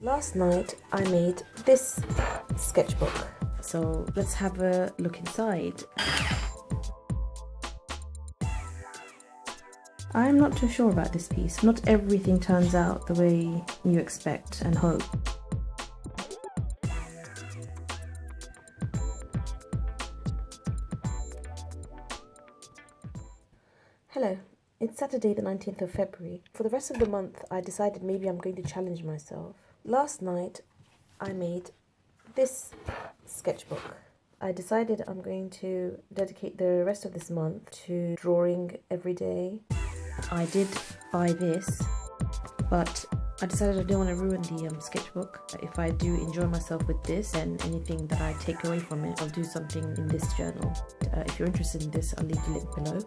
Last night I made this sketchbook, so let's have a look inside. I'm not too sure about this piece. Not everything turns out the way you expect and hope. Hello, it's Saturday the 19th of February. For the rest of the month I decided maybe I'm going to challenge myself. Last night I made this sketchbook. I decided I'm going to dedicate the rest of this month to drawing every day. I did buy this, but I decided I didn't want to ruin the sketchbook. If I do enjoy myself with this, then anything that I take away from it, I'll do something in this journal. If you're interested in this, I'll leave the link below.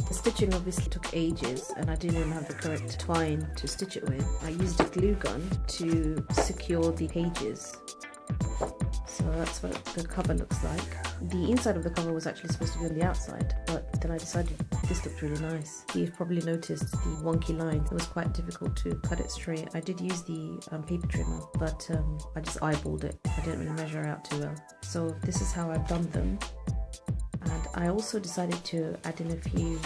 The stitching obviously took ages and I didn't even have the correct twine to stitch it with. I used a glue gun to secure the pages. So that's what the cover looks like. The inside of the cover was actually supposed to be on the outside, but then I decided this looked really nice. You've probably noticed the wonky lines. It was quite difficult to cut it straight. I did use the paper trimmer, but I just eyeballed it. I didn't really measure out too well. So this is how I've done them. And I also decided to add in a few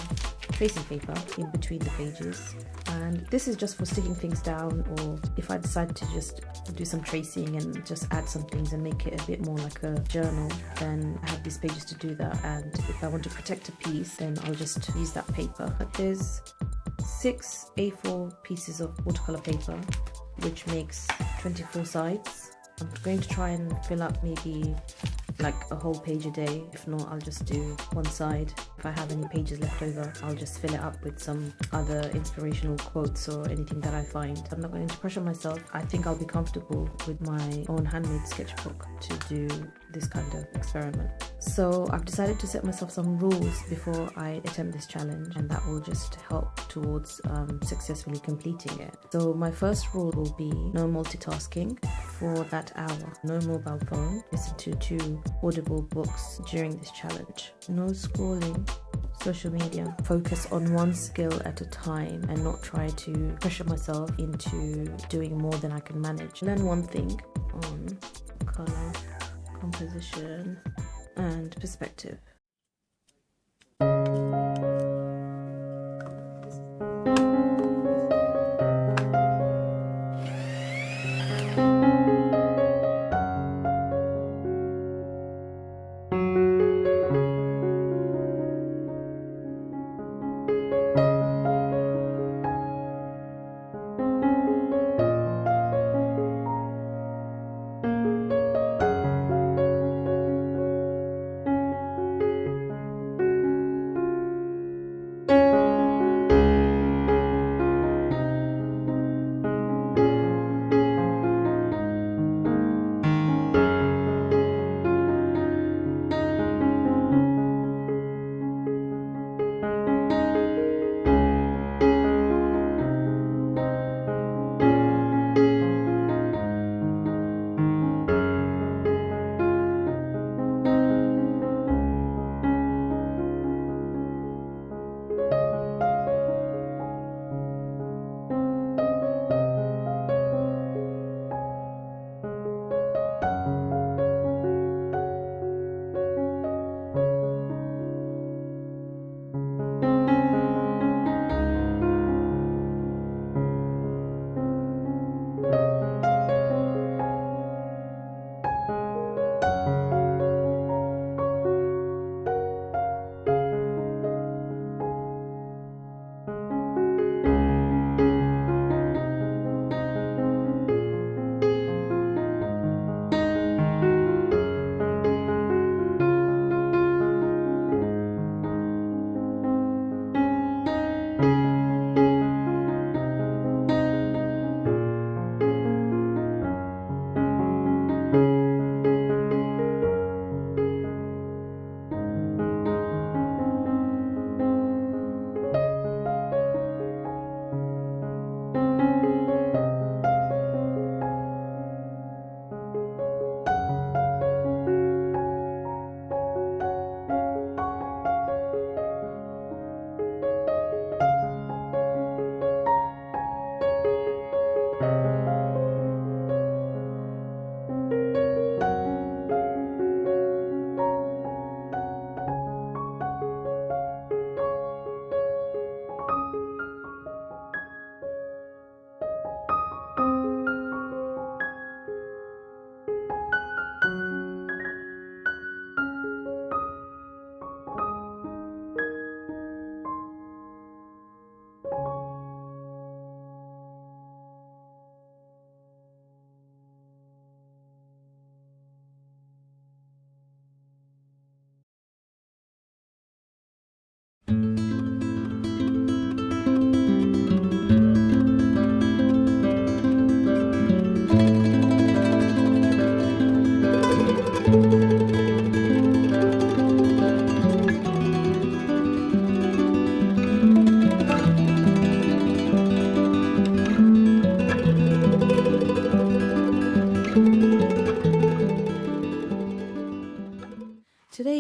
tracing paper in between the pages, and this is just for sticking things down, or if I decide to just do some tracing and just add some things and make it a bit more like a journal, then I have these pages to do that. And if I want to protect a piece, then I'll just use that paper. But there's 6 A4 pieces of watercolor paper, which makes 24 sides. I'm going to try and fill up maybe like a whole page a day. If not, I'll just do one side. If I have any pages left over, I'll just fill it up with some other inspirational quotes or anything that I find. I'm not going to pressure myself. I think I'll be comfortable with my own handmade sketchbook to do this kind of experiment. So I've decided to set myself some rules before I attempt this challenge, and that will just help towards successfully completing it. So my first rule will be no multitasking for that hour. No mobile phone. Listen to 2 audible books during this challenge. No scrolling social media. Focus on one skill at a time and not try to pressure myself into doing more than I can manage. Learn one thing on color, composition, and perspective.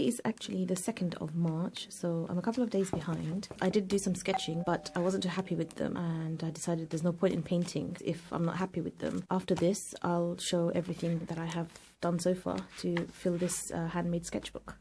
is actually the 2nd of March, so I'm a couple of days behind. I did do some sketching, but I wasn't too happy with them, and I decided there's no point in painting if I'm not happy with them. After this, I'll show everything that I have done so far to fill this handmade sketchbook.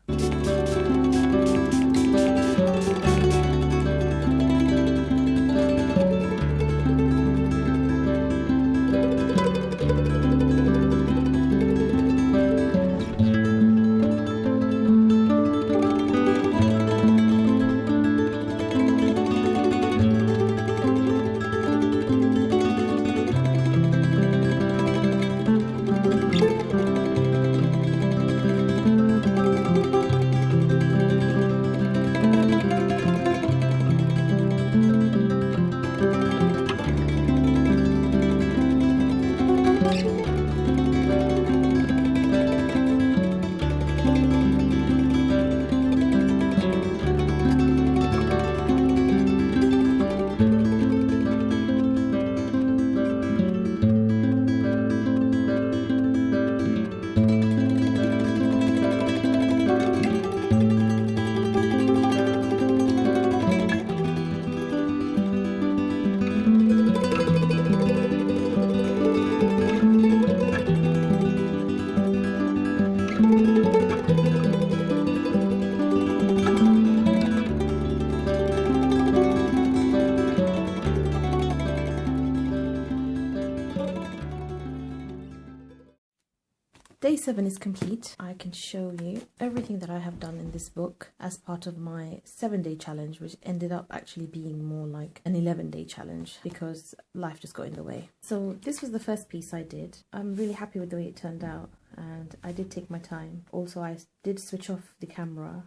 Day 7 is complete. I can show you everything that I have done in this book as part of my 7-day challenge, which ended up actually being more like an 11-day challenge because life just got in the way. So this was the first piece I did. I'm really happy with the way it turned out, and I did take my time. Also, I did switch off the camera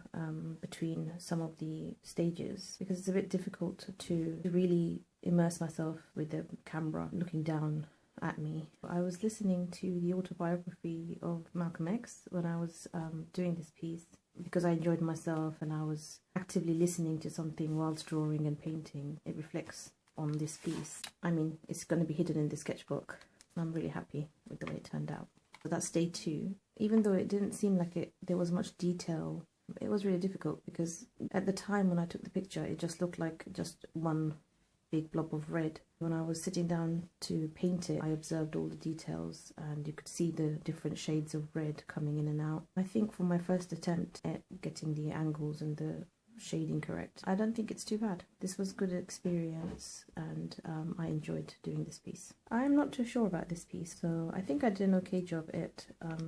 between some of the stages because it's a bit difficult to really immerse myself with the camera looking down at me. I was listening to the autobiography of Malcolm X when I was doing this piece because I enjoyed myself and I was actively listening to something whilst drawing and painting. It reflects on this piece. I mean, it's going to be hidden in the sketchbook. I'm really happy with the way it turned out. So that's day 2. Even though it didn't seem like there was much detail, it was really difficult because at the time when I took the picture, it just looked like just one big blob of red. When I was sitting down to paint it, I observed all the details and you could see the different shades of red coming in and out. I think for my first attempt at getting the angles and the shading correct, I don't think it's too bad. This was a good experience and I enjoyed doing this piece. I'm not too sure about this piece, so I think I did an okay job at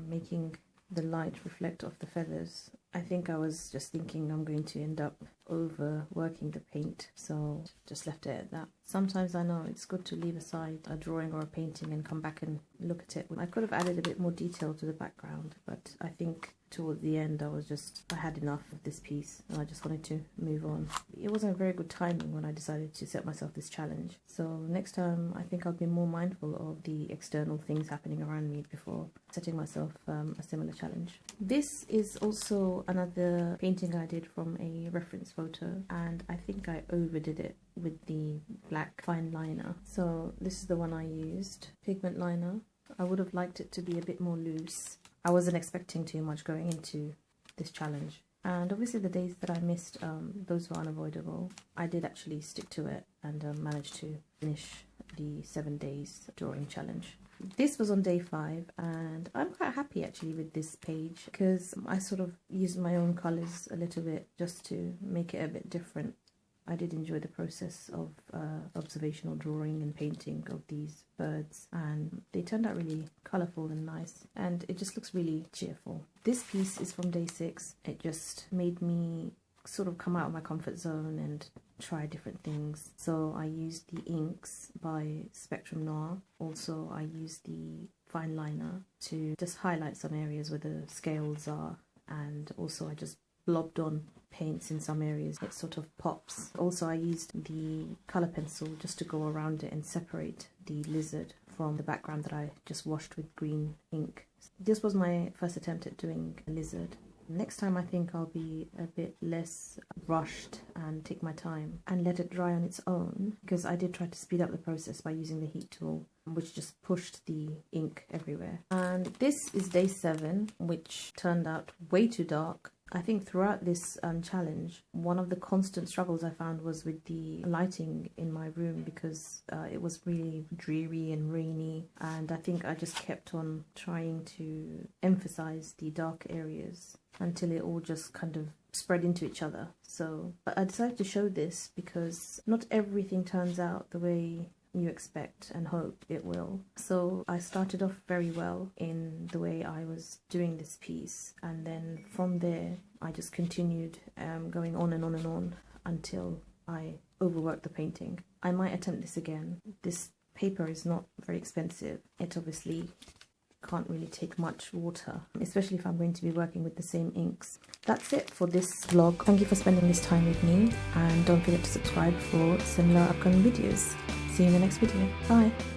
making the light reflect off the feathers. I think I was just thinking I'm going to end up overworking the paint, so just left it at that. Sometimes I know it's good to leave aside a drawing or a painting and come back and look at it. I could have added a bit more detail to the background, but I think towards the end I had enough of this piece and I just wanted to move on. It wasn't a very good timing when I decided to set myself this challenge, so next time I think I'll be more mindful of the external things happening around me before setting myself a similar challenge. This is also another painting I did from a reference photo, and I think I overdid it with the black fine liner. So this is the one I used, pigment liner. I would have liked it to be a bit more loose. I wasn't expecting too much going into this challenge, and obviously the days that I missed, those were unavoidable. I did actually stick to it and managed to finish the 7 days drawing challenge. This was on day 5 and I'm quite happy actually with this page because I sort of used my own colours a little bit just to make it a bit different. I did enjoy the process of observational drawing and painting of these birds, and they turned out really colourful and nice, and it just looks really cheerful. This piece is from day 6. It just made me sort of come out of my comfort zone and try different things. So I used the inks by Spectrum Noir. Also I used the fine liner to just highlight some areas where the scales are, and also I just blobbed on paints in some areas. It sort of pops. Also I used the colour pencil just to go around it and separate the lizard from the background that I just washed with green ink. This was my first attempt at doing a lizard. Next time I think I'll be a bit less rushed and take my time and let it dry on its own, because I did try to speed up the process by using the heat tool, which just pushed the ink everywhere. And this is day 7, which turned out way too dark. I think throughout this challenge, one of the constant struggles I found was with the lighting in my room, because it was really dreary and rainy, and I think I just kept on trying to emphasize the dark areas until it all just kind of spread into each other. So I decided to show this because not everything turns out the way you expect and hope it will. So I started off very well in the way I was doing this piece, and then from there I just continued going on and on and on until I overworked the painting. I might attempt this again. This paper is not very expensive. It obviously can't really take much water, especially if I'm going to be working with the same inks. That's it for this vlog. Thank you for spending this time with me, and don't forget to subscribe for similar upcoming videos. See you in the next video. Bye.